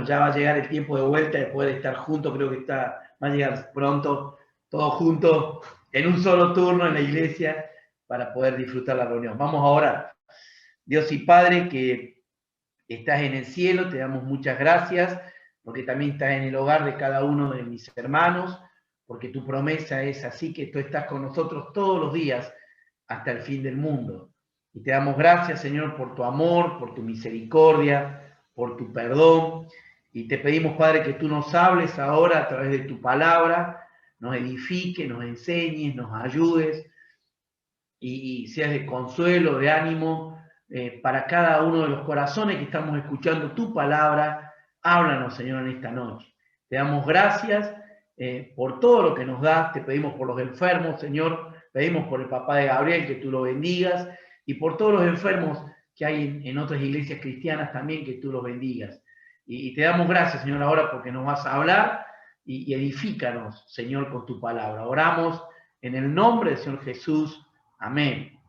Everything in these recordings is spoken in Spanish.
ya va a llegar el tiempo de vuelta, de poder estar juntos, creo que va a llegar pronto, todos juntos, en un solo turno en la iglesia, para poder disfrutar la reunión. Vamos a orar. Dios y Padre, que estás en el cielo, te damos muchas gracias, porque también estás en el hogar de cada uno de mis hermanos, porque tu promesa es así, que tú estás con nosotros todos los días hasta el fin del mundo. Y te damos gracias, Señor, por tu amor, por tu misericordia, por tu perdón. Y te pedimos, Padre, que tú nos hables ahora a través de tu palabra, nos edifiques, nos enseñes, nos ayudes y seas de consuelo, de ánimo para cada uno de los corazones que estamos escuchando tu palabra. Háblanos, Señor, en esta noche. Te damos gracias por todo lo que nos das. Te pedimos por los enfermos, Señor. Pedimos por el papá de Gabriel, que tú lo bendigas. Y por todos los enfermos que hay en otras iglesias cristianas también, que tú los bendigas. Y te damos gracias, Señor, ahora porque nos vas a hablar y edifícanos, Señor, con tu palabra. Oramos en el nombre del Señor Jesús. Amén.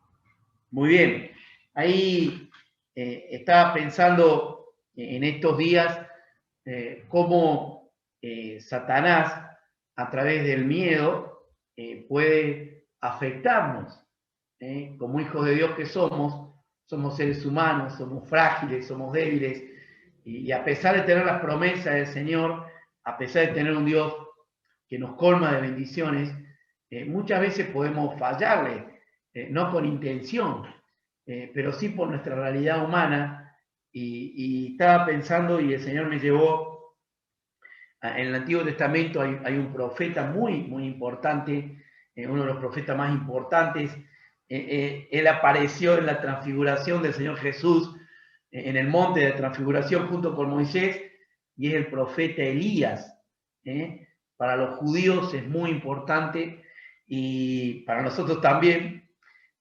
Muy bien. Ahí estaba pensando en estos días cómo Satanás, a través del miedo, puede afectarnos. Como hijos de Dios que somos seres humanos, somos frágiles, somos débiles, y a pesar de tener las promesas del Señor, a pesar de tener un Dios que nos colma de bendiciones, muchas veces podemos fallarle. No con intención, pero sí por nuestra realidad humana. Y estaba pensando, y el Señor me llevó, en el Antiguo Testamento hay un profeta muy, muy importante, uno de los profetas más importantes. Él apareció en la transfiguración del Señor Jesús, en el monte de la transfiguración junto con Moisés, y es el profeta Elías. Para los judíos es muy importante, y para nosotros también.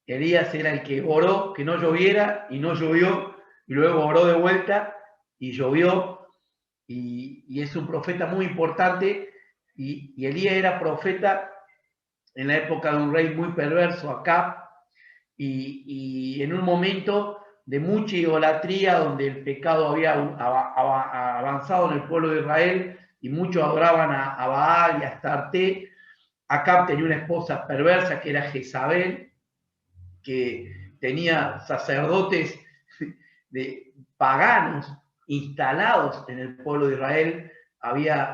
Elías era el que oró que no lloviera y no llovió, y luego oró de vuelta y llovió, y es un profeta muy importante. Y Elías era profeta en la época de un rey muy perverso, Acab, y en un momento de mucha idolatría, donde el pecado había avanzado en el pueblo de Israel y muchos adoraban a Baal y a Astarte. Acab tenía una esposa perversa que era Jezabel, que tenía sacerdotes paganos instalados en el pueblo de Israel.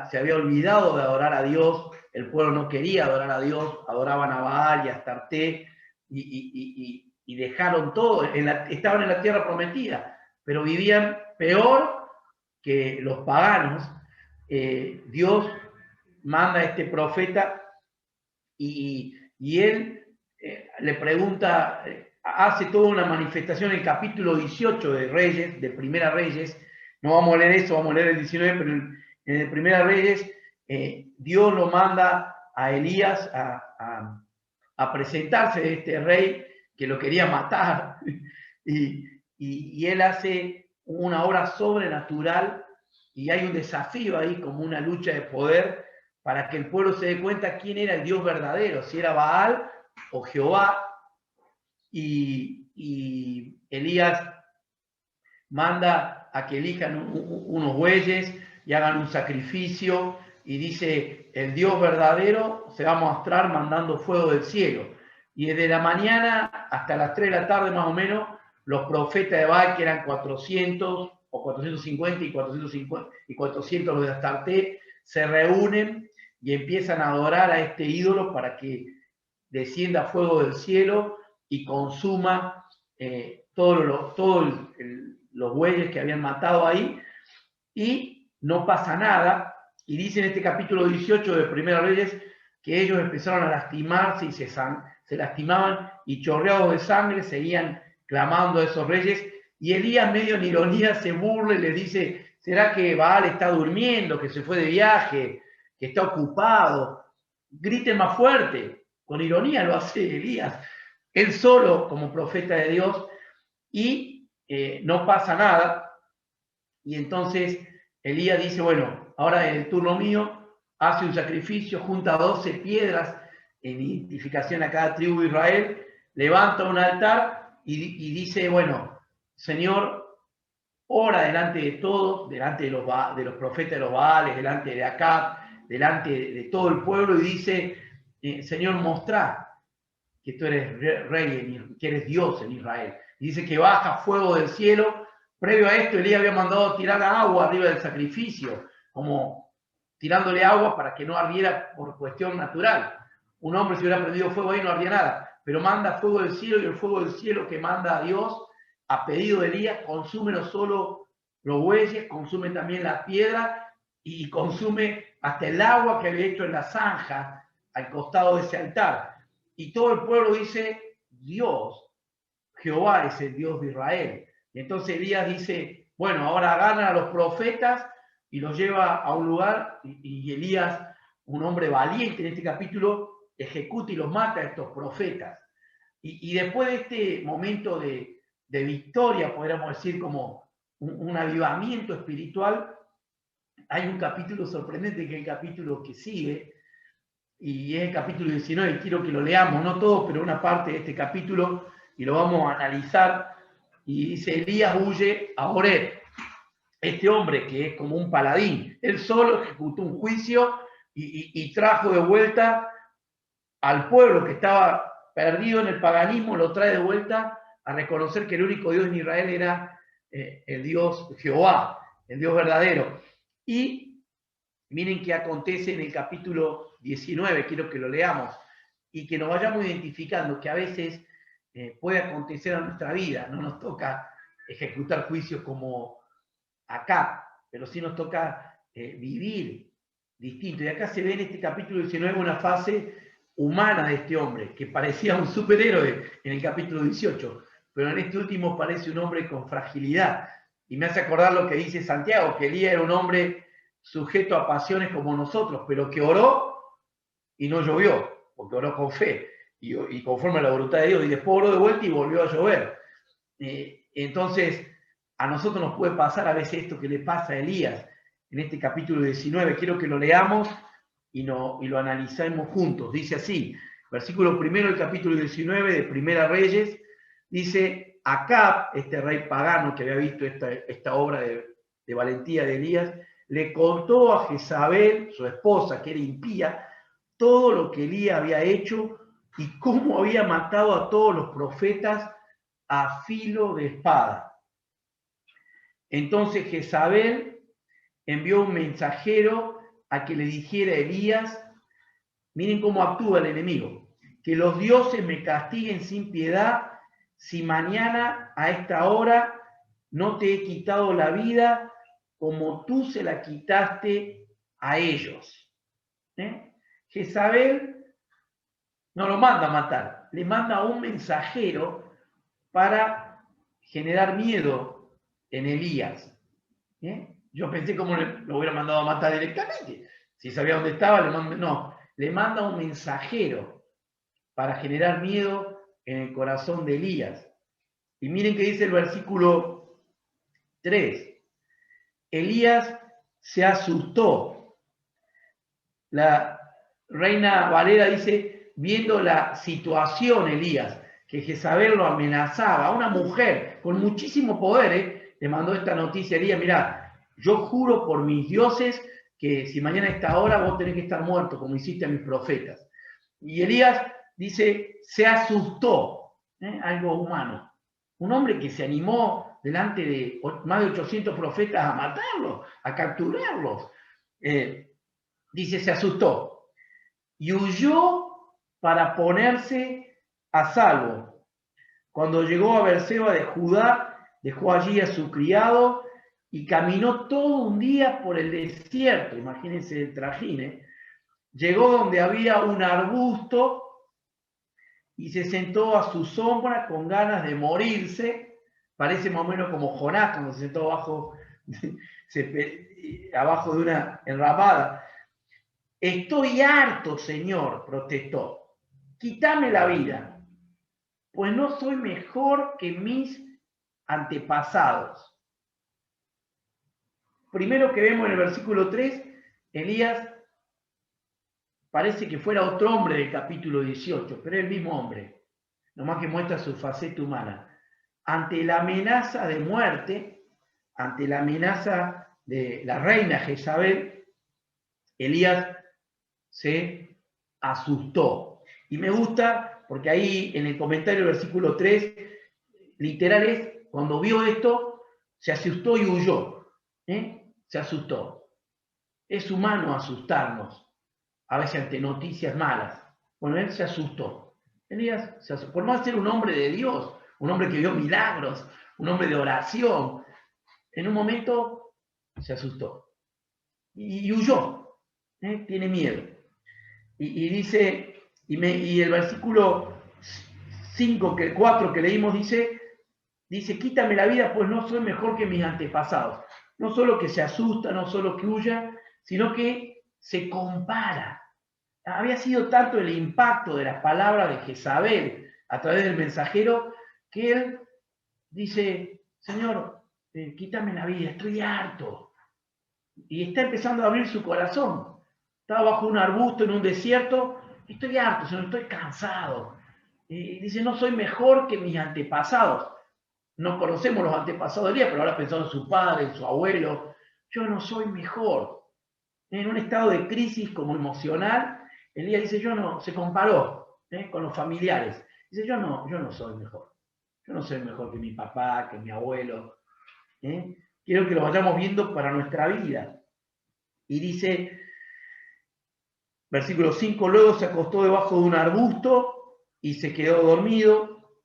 Se había olvidado de adorar a Dios, el pueblo no quería adorar a Dios, adoraban a Baal y a Astarte, y dejaron todo, estaban en la tierra prometida, pero vivían peor que los paganos. Dios manda a este profeta y él le pregunta, hace toda una manifestación en el capítulo 18 de Reyes, de Primera Reyes. No vamos a leer eso, vamos a leer el 19, pero en el Primera Reyes Dios lo manda a Elías a presentarse a este rey que lo quería matar, y él hace una obra sobrenatural, y hay un desafío ahí, como una lucha de poder, para que el pueblo se dé cuenta quién era el Dios verdadero, si era Baal o Jehová. Y Elías manda a que elijan unos bueyes y hagan un sacrificio, y dice, el Dios verdadero se va a mostrar mandando fuego del cielo. Y desde la mañana hasta las 3 de la tarde más o menos, los profetas de Baal, que eran 400 o 450 y 400 los de Astarte, se reúnen y empiezan a adorar a este ídolo para descienda fuego del cielo y consuma todos los bueyes que habían matado ahí, y no pasa nada. Y dice en este capítulo 18 de Primera Reyes que ellos empezaron a lastimarse y se lastimaban, y chorreados de sangre seguían clamando a esos reyes. Y Elías, medio en ironía, se burla y les dice, ¿será que Baal está durmiendo, que se fue de viaje, que está ocupado? Griten más fuerte. Con ironía lo hace Elías, él solo como profeta de Dios, y no pasa nada. Y entonces Elías dice, bueno, ahora es el turno mío, hace un sacrificio, junta 12 piedras en identificación a cada tribu de Israel, levanta un altar y dice, bueno, Señor, ora delante de todos, delante de los profetas de los Baales, delante de Acab, delante de todo el pueblo, y dice, Señor, mostrá que tú eres rey, que eres Dios en Israel. Y dice que baja fuego del cielo. Previo a esto, Elías había mandado tirar agua arriba del sacrificio, como tirándole agua para que no ardiera por cuestión natural. Un hombre, si hubiera prendido fuego ahí, no ardía nada. Pero manda fuego del cielo, y el fuego del cielo que manda a Dios, a pedido de Elías, consume no solo los bueyes, consume también la piedra y consume hasta el agua que había hecho en la zanja al costado de ese altar. Y todo el pueblo dice, Dios, Jehová es el Dios de Israel. Y entonces Elías dice, bueno, ahora agarran a los profetas y los lleva a un lugar, y Elías, un hombre valiente en este capítulo, ejecuta y los mata a estos profetas. Y después de este momento de victoria, podríamos decir como un avivamiento espiritual, hay un capítulo sorprendente, que es el capítulo que sigue, y es el capítulo 19, quiero que lo leamos, no todo, pero una parte de este capítulo, y lo vamos a analizar. Y dice, Elías huye a Horeb. Este hombre que es como un paladín, él solo ejecutó un juicio y trajo de vuelta al pueblo que estaba perdido en el paganismo, lo trae de vuelta a reconocer que el único Dios en Israel era el Dios Jehová, el Dios verdadero. Y miren qué acontece en el capítulo 19, quiero que lo leamos, y que nos vayamos identificando que a veces puede acontecer en nuestra vida. No nos toca ejecutar juicios como acá, pero sí nos toca vivir distinto. Y acá se ve en este capítulo 19 una fase humana de este hombre, que parecía un superhéroe en el capítulo 18, pero en este último parece un hombre con fragilidad. Y me hace acordar lo que dice Santiago, que Elías era un hombre sujeto a pasiones como nosotros, pero que oró y no llovió, porque oró con fe y conforme a la voluntad de Dios, y después oró de vuelta y volvió a llover. Entonces, a nosotros nos puede pasar a veces esto que le pasa a Elías en este capítulo 19. Quiero que lo leamos y lo analicemos juntos. Dice así, versículo primero del capítulo 19 de Primera Reyes, dice, Acab, este rey pagano que había visto esta obra de valentía de Elías, le contó a Jezabel, su esposa, que era impía, todo lo que Elías había hecho y cómo había matado a todos los profetas a filo de espada. Entonces Jezabel envió un mensajero a que le dijera a Elías, miren cómo actúa el enemigo, que los dioses me castiguen sin piedad si mañana a esta hora no te he quitado la vida como tú se la quitaste a ellos. Jezabel no lo manda a matar, le manda a un mensajero para generar miedo en Elías. Yo pensé cómo lo hubiera mandado a matar directamente. Si sabía dónde estaba, le manda un mensajero para generar miedo en el corazón de Elías. Y miren qué dice el versículo 3. Elías se asustó. La Reina Valera dice, viendo la situación, Elías, que Jezabel lo amenazaba, una mujer con muchísimo poder, le mandó esta noticia a Elías, mirá, yo juro por mis dioses que si mañana a esta hora vos tenés que estar muerto, como hiciste a mis profetas. Y Elías dice, se asustó, algo humano. Un hombre que se animó delante de más de 800 profetas a matarlos, a capturarlos. Dice, se asustó y huyó para ponerse a salvo. Cuando llegó a Beerseba de Judá, dejó allí a su criado y caminó todo un día por el desierto. Imagínense el trajín. Llegó donde había un arbusto y se sentó a su sombra con ganas de morirse. Parece más o menos como Jonás cuando se sentó abajo de una enramada. Estoy harto, Señor, protestó. Quítame la vida, pues no soy mejor que mis antepasados. Primero que vemos en el versículo 3, Elías parece que fuera otro hombre del capítulo 18, pero es el mismo hombre, nomás que muestra su faceta humana. Ante la amenaza de muerte, ante la amenaza de la reina Jezabel, Elías se asustó. Y me gusta porque ahí en el comentario del versículo 3, literal es, cuando vio esto, se asustó y huyó. Se asustó. Es humano asustarnos, a veces ante noticias malas. Bueno, él se asustó. Elías se asustó. Por más ser un hombre de Dios, un hombre que vio milagros, un hombre de oración, en un momento se asustó y huyó. Tiene miedo. Y dice, y el versículo 4 que leímos dice, quítame la vida, pues no soy mejor que mis antepasados. No solo que se asusta, no solo que huya, sino que se compara. Había sido tanto el impacto de las palabras de Jezabel a través del mensajero, que él dice, Señor, quítame la vida, estoy harto. Y está empezando a abrir su corazón. Estaba bajo un arbusto en un desierto, estoy harto, Señor, estoy cansado. Y dice, no soy mejor que mis antepasados. No conocemos los antepasados de Elías, pero ahora pensando en su padre, en su abuelo. Yo no soy mejor. En un estado de crisis como emocional, Elías dice, se comparó con los familiares. Dice, yo no soy mejor. Yo no soy mejor que mi papá, que mi abuelo. Quiero que lo vayamos viendo para nuestra vida. Y dice, versículo 5, luego se acostó debajo de un arbusto y se quedó dormido.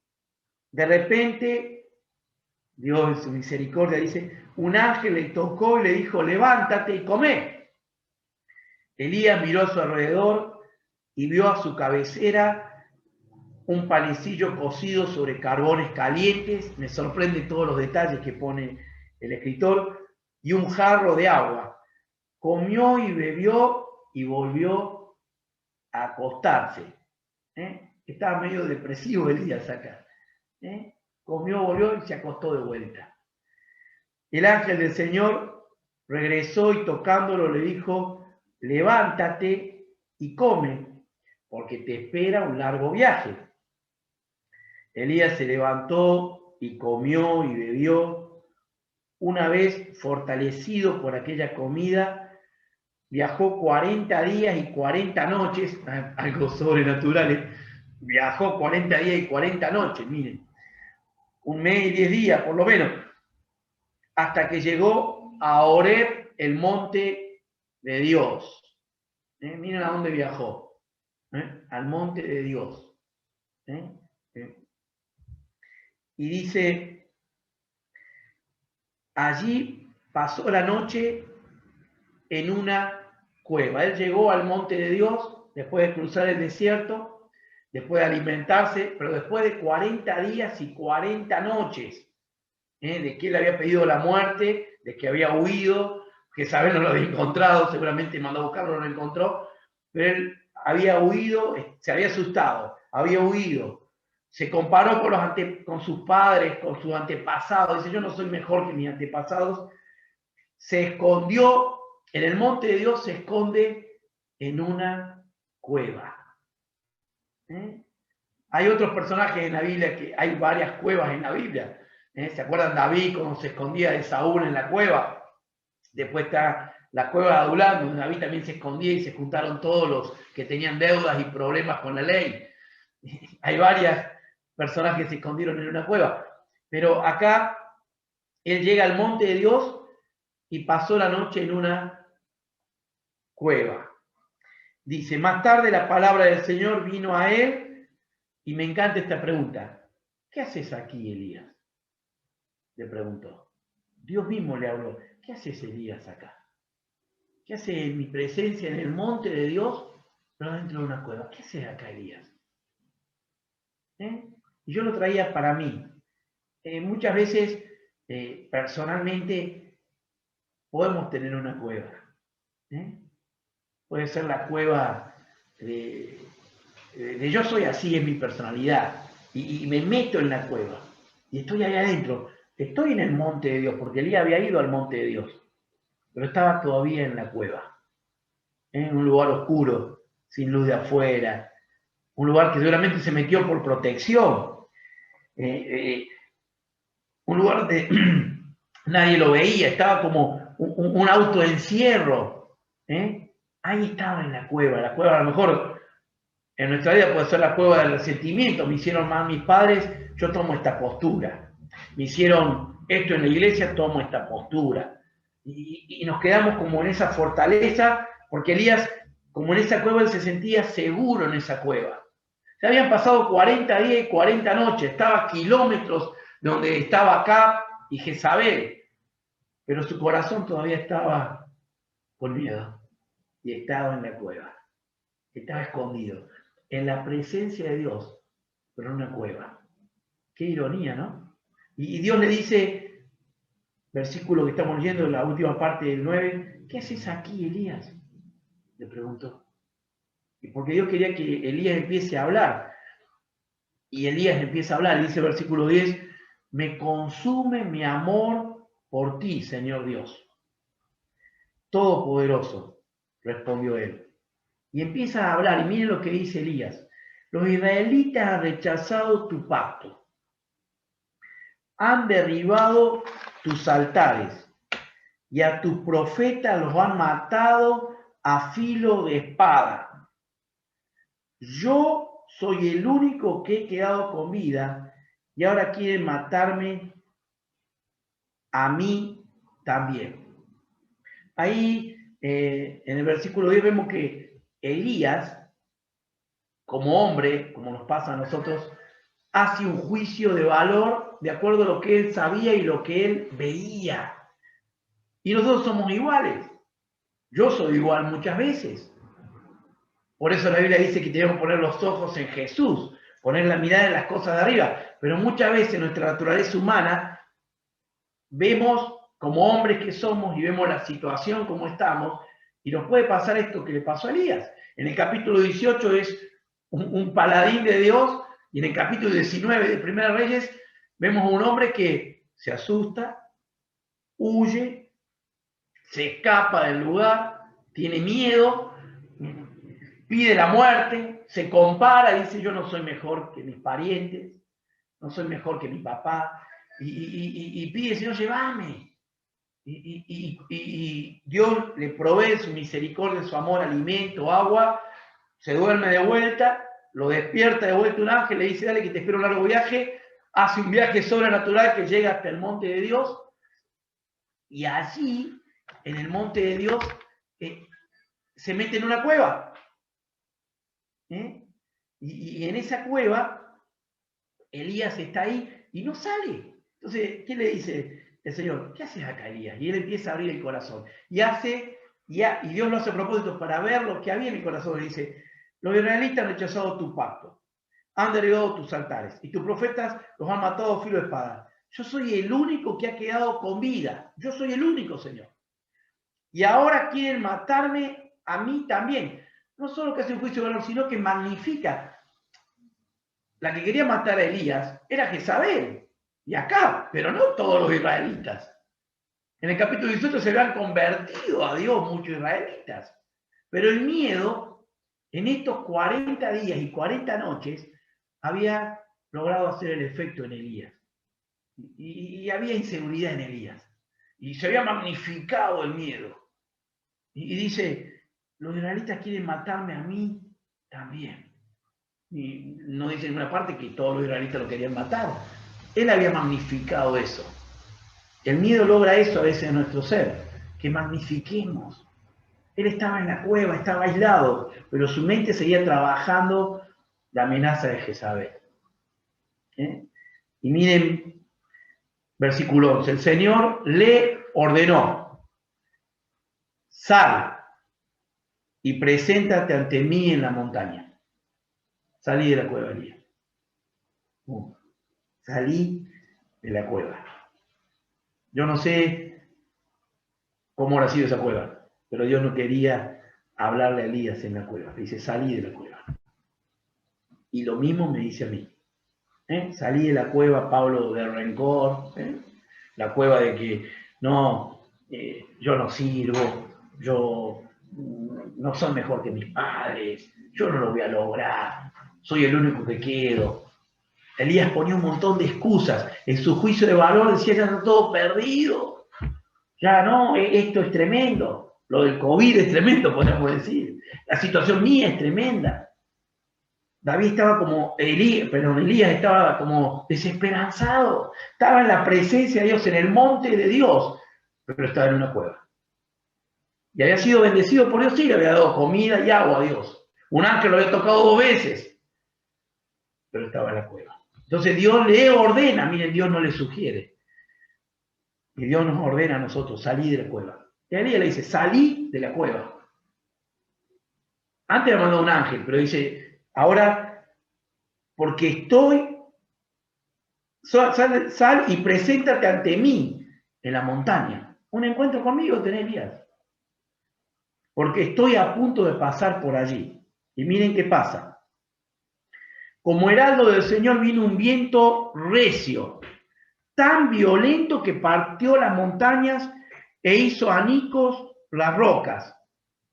De repente, Dios en su misericordia dice, un ángel le tocó y le dijo, levántate y come. Elías miró a su alrededor y vio a su cabecera un panecillo cocido sobre carbones calientes, me sorprende todos los detalles que pone el escritor, y un jarro de agua. Comió y bebió y volvió a acostarse. Estaba medio depresivo Elías acá. Comió, volvió y se acostó de vuelta. El ángel del Señor regresó y tocándolo le dijo, levántate y come, porque te espera un largo viaje. Elías se levantó y comió y bebió. Una vez fortalecido por aquella comida, viajó 40 días y 40 noches, algo sobrenatural, viajó 40 días y 40 noches, miren, un mes y 10 días por lo menos, hasta que llegó a Horeb, el monte de Dios. Miren a dónde viajó, al monte de Dios. Y dice, allí pasó la noche en una cueva. Él llegó al monte de Dios después de cruzar el desierto, después de alimentarse, pero después de 40 días y 40 noches, de que él había pedido la muerte, de que había huido, que Jezabel no lo había encontrado, seguramente mandó a buscarlo, no lo encontró, pero él había huido, se había asustado, había huido, se comparó con sus padres, con sus antepasados, dice, yo no soy mejor que mis antepasados, se escondió, en el monte de Dios se esconde en una cueva. Hay otros personajes en la Biblia, que hay varias cuevas en la Biblia. ¿Se acuerdan David cuando se escondía de Saúl en la cueva? Después está la cueva de Adulam, donde David también se escondía y se juntaron todos los que tenían deudas y problemas con la ley. Hay varios personajes que se escondieron en una cueva. Pero acá él llega al monte de Dios y pasó la noche en una cueva. Dice, más tarde la palabra del Señor vino a él y me encanta esta pregunta. ¿Qué haces aquí, Elías? Le preguntó. Dios mismo le habló. ¿Qué haces, Elías, acá? ¿Qué haces en mi presencia en el monte de Dios, pero dentro de una cueva? ¿Qué haces acá, Elías? Y yo lo traía para mí. Muchas veces, personalmente, podemos tener una cueva. Puede ser la cueva de yo soy así, es mi personalidad, y me meto en la cueva, y estoy ahí adentro, estoy en el monte de Dios, porque Elías había ido al monte de Dios, pero estaba todavía en la cueva, en un lugar oscuro, sin luz de afuera, un lugar que seguramente se metió por protección, un lugar nadie lo veía, estaba como un autoencierro. ¿Eh? Ahí estaba en la cueva a lo mejor en nuestra vida puede ser la cueva del resentimiento. Me hicieron mal mis padres, yo tomo esta postura. Me hicieron esto en la iglesia, tomo esta postura. Y nos quedamos como en esa fortaleza, porque Elías, como en esa cueva, él se sentía seguro en esa cueva. Se habían pasado 40 días y 40 noches, estaba a kilómetros de donde estaba Acab y Jezabel, pero su corazón todavía estaba con miedo y estaba en la cueva, estaba escondido, en la presencia de Dios, pero en una cueva. Qué ironía, ¿no? Y Dios le dice, versículo que estamos leyendo, en la última parte del 9, ¿qué haces aquí, Elías? Le preguntó. Y porque Dios quería que Elías empiece a hablar. Y Elías empieza a hablar, y dice el versículo 10, me consume mi amor por ti, Señor Dios. Todopoderoso, respondió él. Y empieza a hablar, y miren lo que dice Elías. Los israelitas han rechazado tu pacto, han derribado tus altares, y a tus profetas los han matado a filo de espada. Yo soy el único que he quedado con vida, y ahora quieren matarme a mí también. Ahí, en el versículo 10 vemos que Elías, como hombre, como nos pasa a nosotros, hace un juicio de valor de acuerdo a lo que él sabía y lo que él veía. Y nosotros somos iguales. Yo soy igual muchas veces. Por eso la Biblia dice que tenemos que poner los ojos en Jesús, poner la mirada en las cosas de arriba. Pero muchas veces nuestra naturaleza humana vemos como hombres que somos y vemos la situación como estamos, y nos puede pasar esto que le pasó a Elías. En el capítulo 18 es un paladín de Dios, y en el capítulo 19 de Primera Reyes vemos a un hombre que se asusta, huye, se escapa del lugar, tiene miedo, pide la muerte, se compara, dice yo no soy mejor que mis parientes, no soy mejor que mi papá, y pide, Señor, llévame. Y Dios le provee su misericordia, su amor, alimento, agua, se duerme de vuelta, lo despierta de vuelta un ángel, le dice, dale que te espero un largo viaje, hace un viaje sobrenatural que llega hasta el monte de Dios, y allí, en el monte de Dios, se mete en una cueva. Y en esa cueva, Elías está ahí y no sale. Entonces, ¿qué le dice el Señor? ¿Qué haces acá, Elías? Y él empieza a abrir el corazón. Y Dios lo hace a propósito para ver lo que había en el corazón. Le dice, los israelitas han rechazado tu pacto, han derribado tus altares, y tus profetas los han matado a filo de espada. Yo soy el único que ha quedado con vida. Yo soy el único, Señor. Y ahora quieren matarme a mí también. No solo que hace un juicio de valor, sino que magnifica. La que quería matar a Elías era Jezabel y Acab, pero no todos los israelitas. En el capítulo 18 se habían convertido a Dios muchos israelitas. Pero el miedo, en estos 40 días y 40 noches, había logrado hacer el efecto en Elías. Y había inseguridad en Elías. Y se había magnificado el miedo. Y dice, los israelitas quieren matarme a mí también. Y no dice en una parte que todos los israelitas lo querían matar. Él había magnificado eso. El miedo logra eso a veces en nuestro ser, que magnifiquemos. Él estaba en la cueva, estaba aislado, pero su mente seguía trabajando la amenaza de Jezabel. Y miren, versículo 11, el Señor le ordenó, sal y preséntate ante mí en la montaña. Salí de la cueva, Elías. Salí de la cueva. Yo no sé cómo habrá sido esa cueva, pero Dios no quería hablarle a Elías en la cueva. Le dice, salí de la cueva. Y lo mismo me dice a mí. Salí de la cueva, Pablo, de rencor, la cueva de que no, yo no sirvo, yo no soy mejor que mis padres, yo no lo voy a lograr, soy el único que quedo. Elías ponía un montón de excusas. En su juicio de valor decía, ya está todo perdido. Ya no, esto es tremendo. Lo del COVID es tremendo, podemos decir. La situación mía es tremenda. David estaba como, Elías estaba como desesperanzado. Estaba en la presencia de Dios, en el monte de Dios, pero estaba en una cueva. Y había sido bendecido por Dios, sí, le había dado comida y agua a Dios. Un ángel lo había tocado 2 veces, pero estaba en la cueva. Entonces Dios le ordena, miren, Dios no le sugiere. Y Dios nos ordena a nosotros, salí de la cueva. Y a Elías le dice, salí de la cueva. Antes le mandó un ángel, pero dice, ahora, porque estoy, sal y preséntate ante mí en la montaña. Un encuentro conmigo tenés, Elías. Porque estoy a punto de pasar por allí. Y miren qué pasa. Como heraldo del Señor vino un viento recio, tan violento que partió las montañas e hizo anicos las rocas.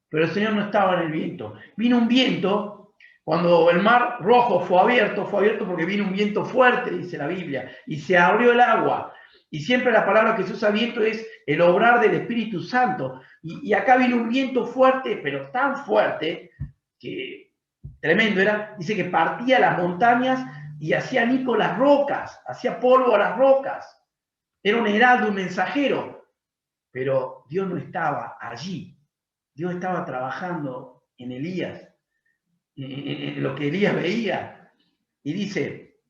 Pero el Señor no estaba en el viento. Vino un viento, cuando el mar rojo fue abierto porque vino un viento fuerte, dice la Biblia, y se abrió el agua. Y siempre la palabra que se usa viento es el obrar del Espíritu Santo. Y acá vino un viento fuerte, pero tan fuerte, que tremendo era, dice que partía las montañas y hacía añicos las rocas, hacía polvo a las rocas. Era un heraldo, un mensajero, pero Dios no estaba allí. Dios estaba trabajando en Elías, en lo que Elías veía. Y dice,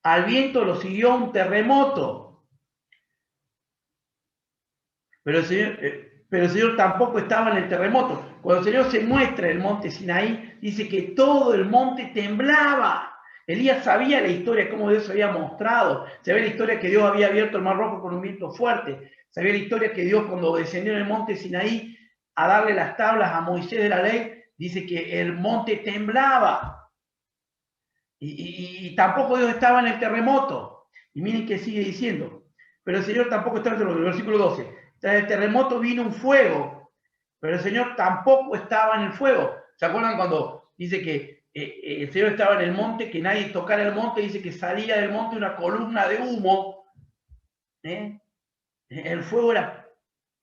al viento lo siguió un terremoto, pero el Señor tampoco estaba en el terremoto. Cuando el Señor se muestra en el monte Sinaí, dice que todo el monte temblaba. Elías sabía la historia, cómo Dios se había mostrado. Sabía la historia que Dios había abierto el mar rojo con un viento fuerte. Sabía la historia que Dios, cuando descendió en el monte Sinaí a darle las tablas a Moisés de la ley, dice que el monte temblaba. Y tampoco Dios estaba en el terremoto. Y miren que sigue diciendo. Pero el Señor tampoco estaba en el terremoto. Versículo 12. Tras el terremoto vino un fuego, pero el Señor tampoco estaba en el fuego. ¿Se acuerdan cuando dice que el Señor estaba en el monte, que nadie tocara el monte? Dice que salía del monte una columna de humo. El fuego era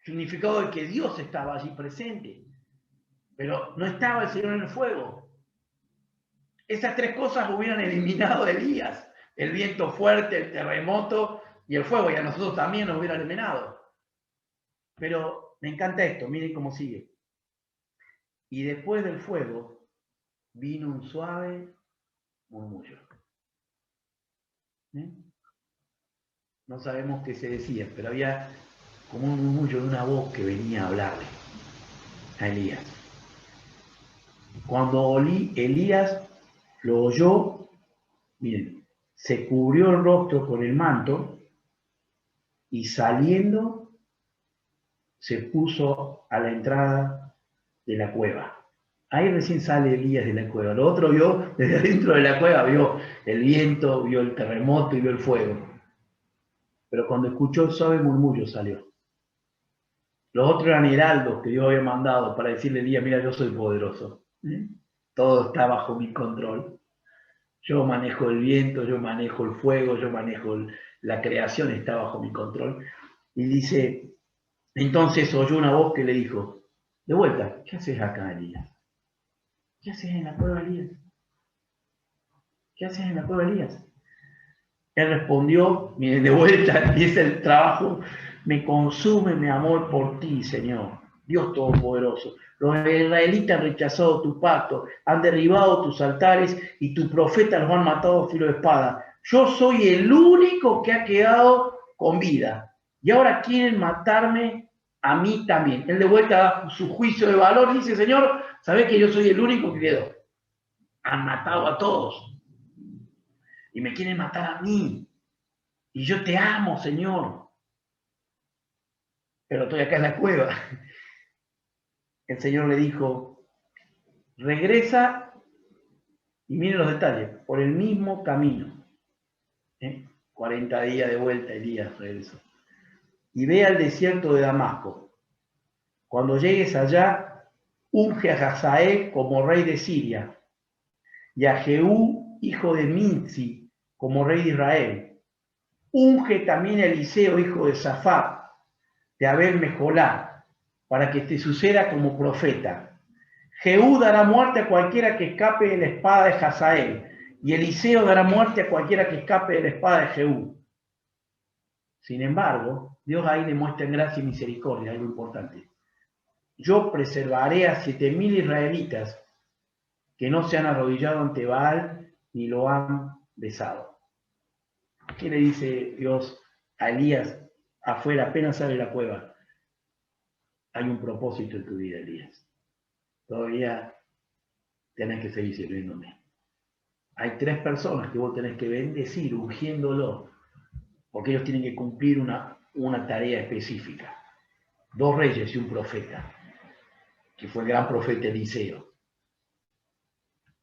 significado de que Dios estaba allí presente, pero no estaba el Señor en el fuego. Esas 3 cosas hubieran eliminado a Elías: el viento fuerte, el terremoto y el fuego, y a nosotros también nos hubieran eliminado. Pero me encanta esto, miren cómo sigue. Y después del fuego vino un suave murmullo. No sabemos qué se decía, pero había como un murmullo de una voz que venía a hablarle a Elías. Cuando Elías lo oyó, miren, se cubrió el rostro con el manto y saliendo se puso a la entrada de la cueva. Ahí recién sale Elías de la cueva. Lo otro vio desde adentro de la cueva, vio el viento, vio el terremoto y vio el fuego. Pero cuando escuchó el suave murmullo salió. Los otros eran heraldos que Dios había mandado para decirle a Elías, mira, yo soy poderoso. Todo está bajo mi control. Yo manejo el viento, yo manejo el fuego, yo manejo la creación, está bajo mi control. Y dice, entonces oyó una voz que le dijo, de vuelta, ¿qué haces acá, Elías? ¿Qué haces en la cueva, Elías? ¿Qué haces en la cueva, Elías? Él respondió, miren, de vuelta empieza el trabajo, me consume mi amor por ti, Señor, Dios Todopoderoso. Los israelitas han rechazado tu pacto, han derribado tus altares y tus profetas los han matado a filo de espada. Yo soy el único que ha quedado con vida. Y ahora quieren matarme a mí también. Él de vuelta da su juicio de valor y dice, Señor, ¿sabés que yo soy el único que quedó? Han matado a todos. Y me quieren matar a mí. Y yo te amo, Señor. Pero estoy acá en la cueva. El Señor le dijo, regresa, y miren los detalles, por el mismo camino. 40 días de vuelta, Elías regresó. Y ve al desierto de Damasco. Cuando llegues allá, unge a Hazael como rey de Siria, y a Jehú, hijo de Nimsi, como rey de Israel. Unge también a Eliseo, hijo de Safat, de Abel Mejolá, para que te suceda como profeta. Jehú dará muerte a cualquiera que escape de la espada de Hazael, y Eliseo dará muerte a cualquiera que escape de la espada de Jehú. Sin embargo, Dios ahí demuestra en gracia y misericordia algo importante. Yo preservaré a 7.000 israelitas que no se han arrodillado ante Baal ni lo han besado. ¿Qué le dice Dios a Elías afuera, apenas sale de la cueva? Hay un propósito en tu vida, Elías. Todavía tenés que seguir sirviéndome. Hay 3 personas que vos tenés que bendecir, ungiéndolo, porque ellos tienen que cumplir una tarea específica. 2 reyes y un profeta, que fue el gran profeta Eliseo.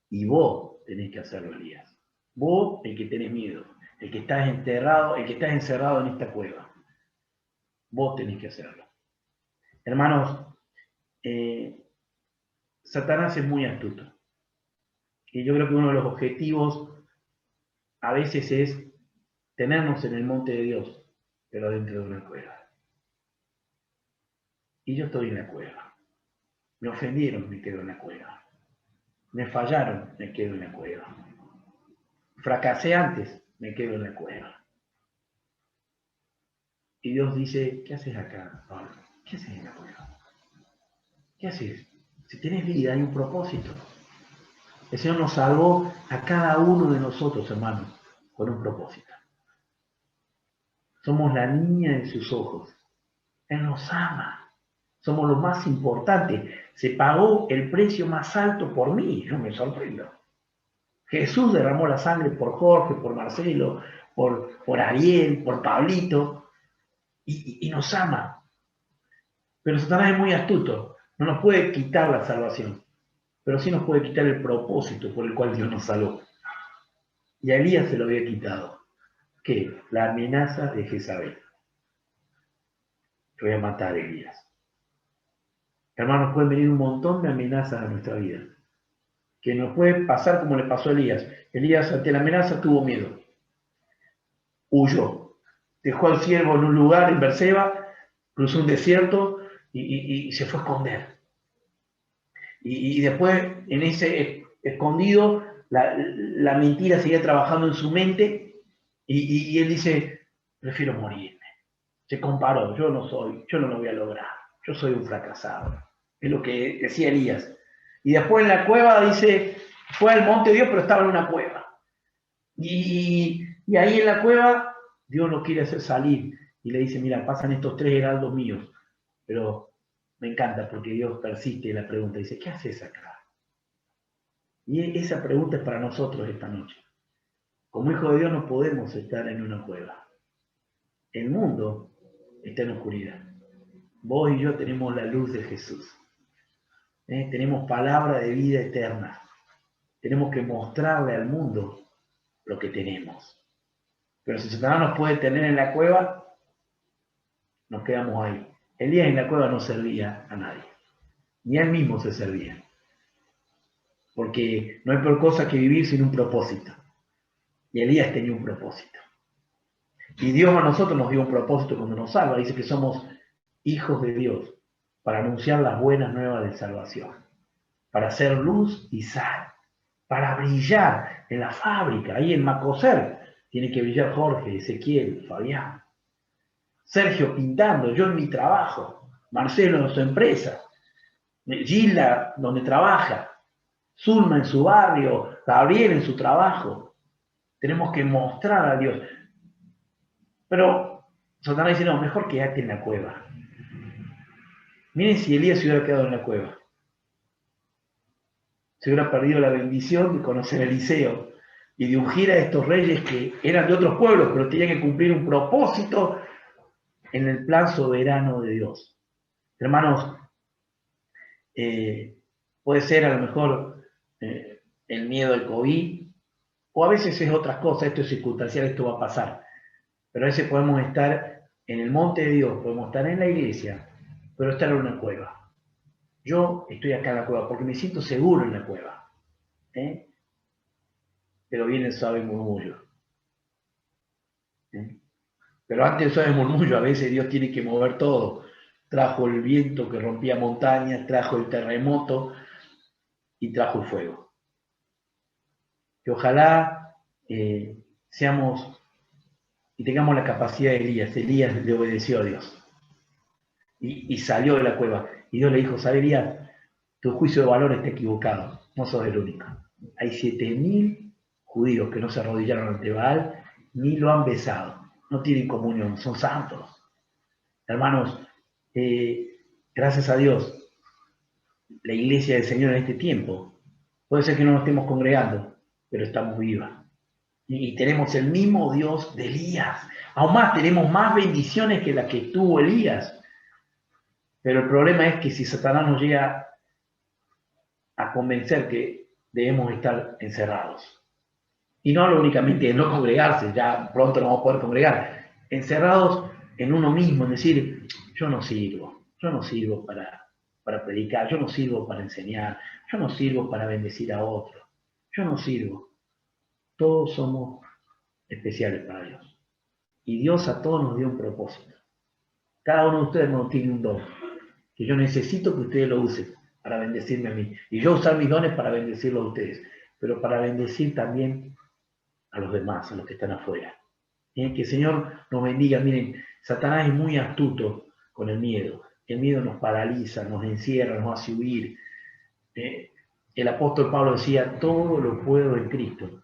Y vos tenés que hacerlo, Elías. Vos, el que tenés miedo, el que estás enterrado, el que estás encerrado en esta cueva. Vos tenés que hacerlo. Hermanos, Satanás es muy astuto. Y yo creo que uno de los objetivos a veces es tenernos en el monte de Dios, pero dentro de una cueva. Y yo estoy en la cueva. Me ofendieron, me quedo en la cueva. Me fallaron, me quedo en la cueva. Fracasé antes, me quedo en la cueva. Y Dios dice, ¿qué haces acá, Pablo? ¿Qué haces en la cueva? ¿Qué haces? Si tienes vida, hay un propósito. El Señor nos salvó a cada uno de nosotros, hermanos, con un propósito. Somos la niña de sus ojos. Él nos ama. Somos lo más importante. Se pagó el precio más alto por mí. Yo me sorprendo. Jesús derramó la sangre por Jorge, por Marcelo, por Ariel, por Pablito, y nos ama. Pero Satanás es muy astuto. No nos puede quitar la salvación, pero sí nos puede quitar el propósito por el cual Dios nos salvó. Y a Elías se lo había quitado. ¿Qué? La amenaza de Jezabel. Yo voy a matar a Elías. Hermanos, pueden venir un montón de amenazas a nuestra vida, que nos puede pasar como le pasó a Elías. Elías ante la amenaza tuvo miedo, huyó, dejó al siervo en un lugar en Berseba, cruzó un desierto y se fue a esconder. Y después, en ese escondido, la mentira seguía trabajando en su mente y él dice, prefiero morirme. Se comparó, yo no lo voy a lograr, yo soy un fracasado. Es lo que decía Elías. Y después en la cueva dice, fue al monte de Dios, pero estaba en una cueva. Y ahí en la cueva, Dios lo quiere hacer salir. Y le dice, mira, pasan estos 3 heraldos míos. Pero me encanta porque Dios persiste en la pregunta. Dice, ¿qué haces acá? Y esa pregunta es para nosotros esta noche. Como hijos de Dios no podemos estar en una cueva. El mundo está en oscuridad. Vos y yo tenemos la luz de Jesús. Tenemos palabra de vida eterna. Tenemos que mostrarle al mundo lo que tenemos. Pero si Satanás nos puede tener en la cueva, nos quedamos ahí. Elías en la cueva no servía a nadie. Ni a él mismo se servía. Porque no hay peor cosa que vivir sin un propósito. Y Elías tenía un propósito. Y Dios a nosotros nos dio un propósito cuando nos salva. Dice que somos hijos de Dios para anunciar las buenas nuevas de salvación. Para hacer luz y sal. Para brillar en la fábrica. Ahí en Macoser tiene que brillar Jorge, Ezequiel, Fabián. Sergio pintando, yo en mi trabajo. Marcelo en su empresa. Gilda donde trabaja. Zulma en su barrio. Gabriel en su trabajo. Tenemos que mostrar a Dios. Pero Satanás dice, no, mejor quédate en la cueva. Miren si Elías se hubiera quedado en la cueva. Se hubiera perdido la bendición de conocer a Eliseo y de ungir a estos reyes que eran de otros pueblos, pero tenían que cumplir un propósito en el plan soberano de Dios. Hermanos, puede ser a lo mejor el miedo al COVID, o a veces es otras cosas, esto es circunstancial, esto va a pasar. Pero a veces podemos estar en el monte de Dios, podemos estar en la iglesia, pero estar en una cueva. Yo estoy acá en la cueva porque me siento seguro en la cueva. Pero viene el suave murmullo. Pero antes del suave murmullo, a veces Dios tiene que mover todo trajo el viento que rompía montañas, trajo el terremoto y trajo el fuego. Que ojalá seamos y tengamos la capacidad de Elías. Elías le obedeció a Dios y salió de la cueva. Y Dios le dijo, ¿sabes, Elías? Tu juicio de valor está equivocado, no sos el único. Hay 7000 judíos que no se arrodillaron ante Baal ni lo han besado. No tienen comunión, son santos. Hermanos, gracias a Dios, la iglesia del Señor en este tiempo, puede ser que no nos estemos congregando, pero estamos vivas. Y tenemos el mismo Dios de Elías. Aún más, tenemos más bendiciones que las que tuvo Elías. Pero el problema es que si Satanás nos llega a convencer que debemos estar encerrados. Y no hablo únicamente de no congregarse, ya pronto no vamos a poder congregar. Encerrados en uno mismo, en decir, yo no sirvo para predicar, yo no sirvo para enseñar, yo no sirvo para bendecir a otros, yo no sirvo. Todos somos especiales para Dios. Y Dios a todos nos dio un propósito. Cada uno de ustedes no tiene un don, que yo necesito que ustedes lo usen para bendecirme a mí. Y yo usar mis dones para bendecirlos a ustedes, pero para bendecir también a los demás, a los que están afuera. Que el Señor nos bendiga. Miren, Satanás es muy astuto con el miedo. El miedo nos paraliza, nos encierra, nos hace huir. El apóstol Pablo decía, todo lo puedo en Cristo,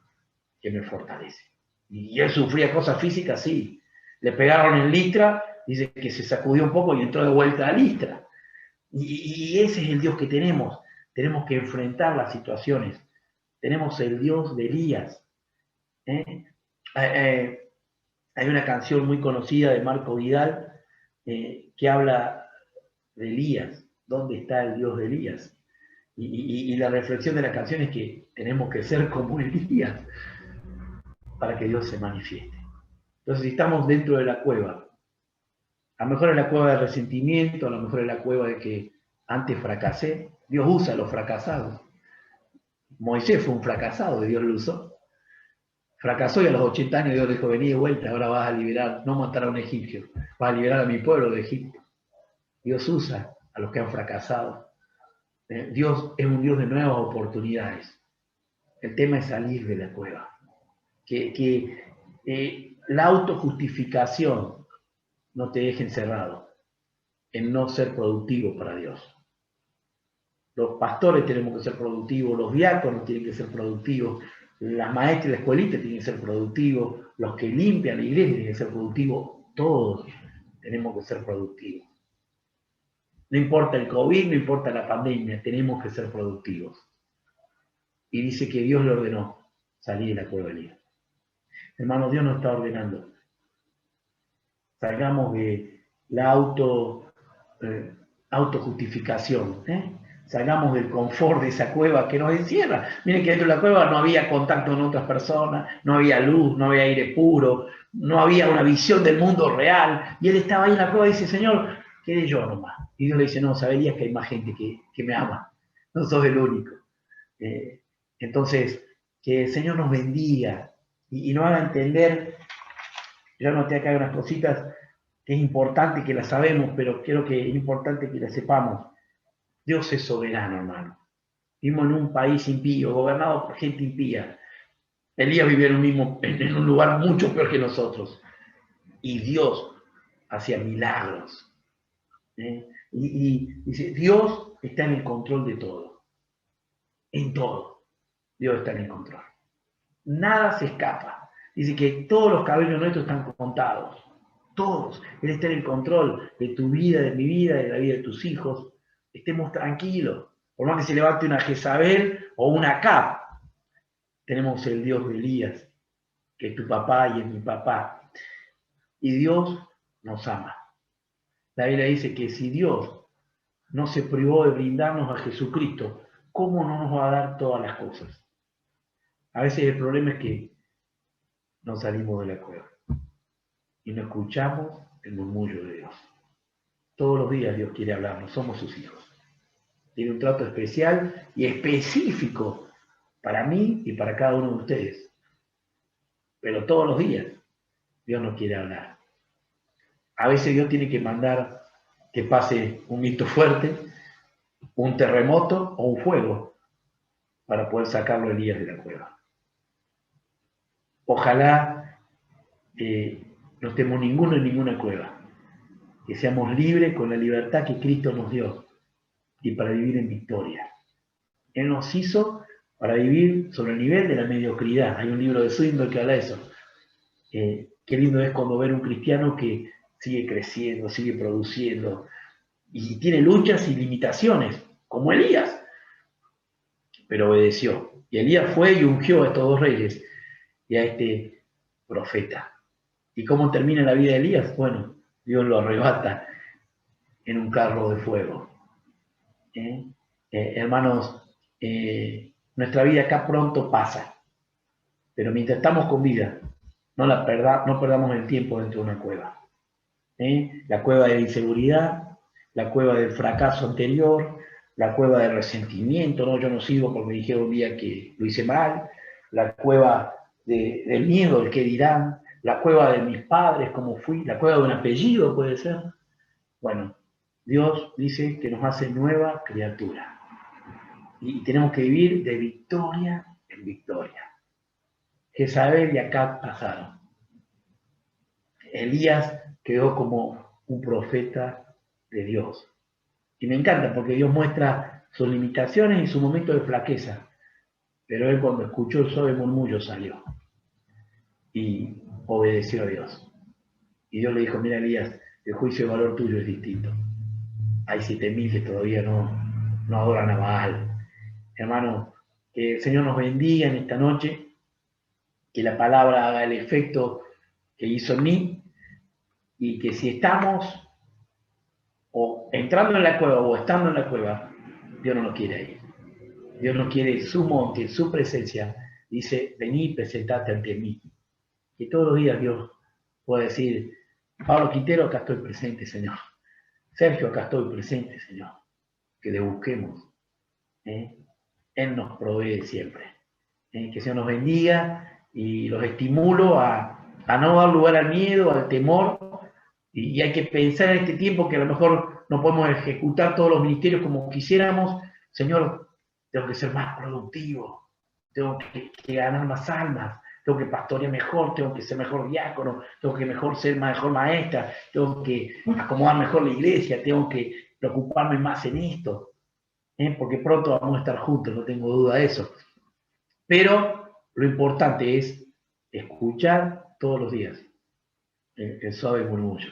que me fortalece. Y él sufría cosas físicas, sí. Le pegaron en Listra, dice que se sacudió un poco y entró de vuelta a Listra. Y ese es el Dios que tenemos. Tenemos que enfrentar las situaciones. Tenemos el Dios de Elías. Hay una canción muy conocida de Marco Vidal que habla de Elías. ¿Dónde está el Dios de Elías? Y la reflexión de la canción es que tenemos que ser como Elías para que Dios se manifieste. Entonces, si estamos dentro de la cueva, a lo mejor es la cueva de resentimiento, a lo mejor es la cueva de que antes fracasé. Dios usa a los fracasados. Moisés fue un fracasado y Dios lo usó. Fracasó y a los 80 años Dios dijo, vení de vuelta, ahora vas a liberar, no matar a un egipcio, vas a liberar a mi pueblo de Egipto. Dios usa a los que han fracasado. Dios es un Dios de nuevas oportunidades. El tema es salir de la cueva. La autojustificación no te deje encerrado en no ser productivo para Dios. Los pastores tenemos que ser productivos, los diáconos tienen que ser productivos, las maestras de la escuelita tienen que ser productivos, los que limpian la iglesia tienen que ser productivos, todos tenemos que ser productivos. No importa el COVID, no importa la pandemia, tenemos que ser productivos. Y dice que Dios le ordenó salir de la cueva de Elías. Hermanos, Dios nos está ordenando. Salgamos de la autojustificación. Salgamos del confort de esa cueva que nos encierra. Miren que dentro de la cueva no había contacto con otras personas, no había luz, no había aire puro, no había una visión del mundo real. Y él estaba ahí en la cueva y dice, Señor, quedé yo nomás. Y Dios le dice, no, sabías que hay más gente que me ama. No sos el único. Entonces, que el Señor nos bendiga y nos haga entender. Yo anoté acá unas cositas que es importante que las sabemos, pero creo que es importante que las sepamos. Dios es soberano, hermano. Vivimos en un país impío, gobernado por gente impía. Elías vivía en un lugar mucho peor que nosotros. Y Dios hacía milagros. Y dice, Dios está en el control de todo. En todo. Dios está en el control. Nada se escapa. Dice que todos los cabellos nuestros están contados. Todos. Él está en el control de tu vida, de mi vida, de la vida de tus hijos. Estemos tranquilos. Por más que se levante una Jezabel o una Acab, tenemos el Dios de Elías, que es tu papá y es mi papá. Y Dios nos ama. La Biblia dice que si Dios no se privó de brindarnos a Jesucristo, ¿cómo no nos va a dar todas las cosas? A veces el problema es que no salimos de la cueva y no escuchamos el murmullo de Dios. Todos los días Dios quiere hablarnos, somos sus hijos. Tiene un trato especial y específico para mí y para cada uno de ustedes. Pero todos los días Dios nos quiere hablar. A veces Dios tiene que mandar que pase un viento fuerte, un terremoto o un fuego para poder sacarlo a Elías de la cueva. Ojalá no estemos ninguno en ninguna cueva, que seamos libres con la libertad que Cristo nos dio y para vivir en victoria. Él nos hizo para vivir sobre el nivel de la mediocridad. Hay un libro de Swindoll que habla de eso. Qué lindo es cuando ver un cristiano que sigue creciendo, sigue produciendo y tiene luchas y limitaciones, como Elías, pero obedeció. Y Elías fue y ungió a estos dos reyes y a este profeta. ¿Y cómo termina la vida de Elías? Bueno, Dios lo arrebata en un carro de fuego. Hermanos, nuestra vida acá pronto pasa, pero mientras estamos con vida, no perdamos el tiempo dentro de una cueva. La cueva de la inseguridad, la cueva del fracaso anterior, la cueva del resentimiento, no, yo no sirvo porque me dijeron un día que lo hice mal, la cueva del miedo, el que dirán, la cueva de mis padres, cómo fui, la cueva de un apellido puede ser. Bueno, Dios dice que nos hace nueva criatura y tenemos que vivir de victoria en victoria. Jezabel y Acab pasaron. Elías quedó como un profeta de Dios. Y me encanta porque Dios muestra sus limitaciones y su momento de flaqueza. Pero él cuando escuchó el suave murmullo salió y obedeció a Dios. Y Dios le dijo, mira Elías, el juicio de valor tuyo es distinto. Hay 7000 que todavía no adoran a Baal. Hermano, que el Señor nos bendiga en esta noche, que la palabra haga el efecto que hizo en mí y que si estamos o entrando en la cueva o estando en la cueva, Dios no nos quiere ahí. Dios no quiere su monte, su presencia. Dice, vení y presentate ante mí. Que todos los días Dios pueda decir, Pablo Quintero, acá estoy presente, Señor. Sergio, acá estoy presente, Señor. Que le busquemos. Él nos provee siempre. Que el Señor nos bendiga y los estimulo a no dar lugar al miedo, al temor. Y hay que pensar en este tiempo que a lo mejor no podemos ejecutar todos los ministerios como quisiéramos. Señor, tengo que ser más productivo, tengo que ganar más almas, tengo que pastorear mejor, tengo que ser mejor diácono, tengo que ser mejor maestra, tengo que acomodar mejor la iglesia, tengo que preocuparme más en esto, porque pronto vamos a estar juntos, no tengo duda de eso. Pero lo importante es escuchar todos los días el suave murmullo.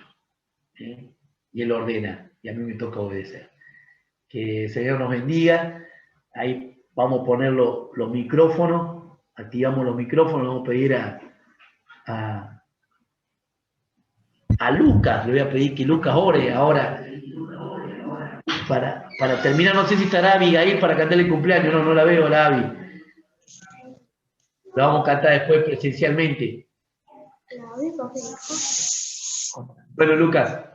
Y Él ordena, y a mí me toca obedecer. Que el Señor nos bendiga. Ahí vamos a poner los micrófonos, activamos los micrófonos, vamos a pedir a Lucas, le voy a pedir que Lucas ore ahora para terminar. No sé si estará Abigail para cantar el cumpleaños, no la veo, la Abby. La vamos a cantar después presencialmente. Bueno, Lucas,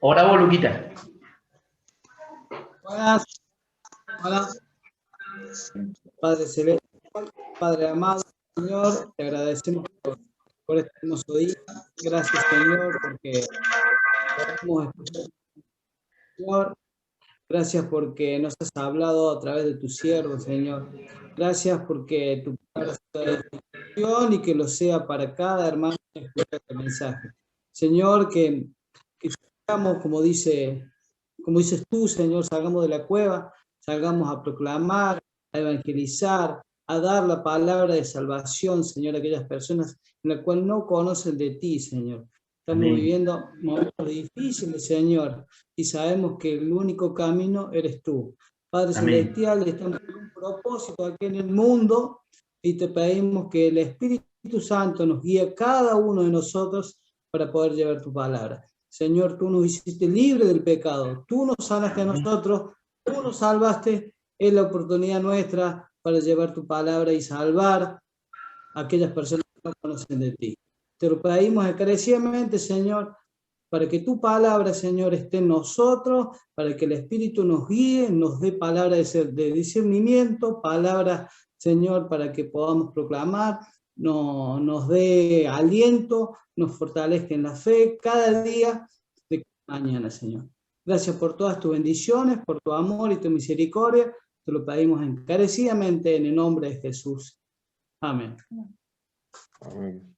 ora vos, Luquita. Hola, Padre Celestial, Padre amado, Señor, te agradecemos por este hermoso día. Gracias, Señor, porque podemos escuchar, Señor. Gracias porque nos has hablado a través de tu siervo, Señor. Gracias porque tu palabra sea de bendición y que lo sea para cada hermano que escucha este mensaje. Señor, que salgamos, como dices tú, Señor, salgamos de la cueva, salgamos a proclamar, a evangelizar, a dar la palabra de salvación, Señor, a aquellas personas en las cuales no conocen de ti, Señor. Estamos Amén. viviendo momentos difíciles, Señor, y sabemos que el único camino eres tú. Padre Amén. Celestial, estamos con un propósito aquí en el mundo y te pedimos que el Espíritu Santo nos guíe a cada uno de nosotros para poder llevar tu palabra. Señor, tú nos hiciste libre del pecado, tú nos sanaste a nosotros, tú nos salvaste, es la oportunidad nuestra para llevar tu palabra y salvar a aquellas personas que no conocen de ti. Te lo pedimos encarecidamente, Señor, para que tu palabra, Señor, esté en nosotros, para que el Espíritu nos guíe, nos dé palabra de discernimiento, palabra, Señor, para que podamos proclamar, nos dé aliento, nos fortalezca en la fe cada día, de mañana, Señor. Gracias por todas tus bendiciones, por tu amor y tu misericordia. Te lo pedimos encarecidamente en el nombre de Jesús. Amén. Amén. Amén.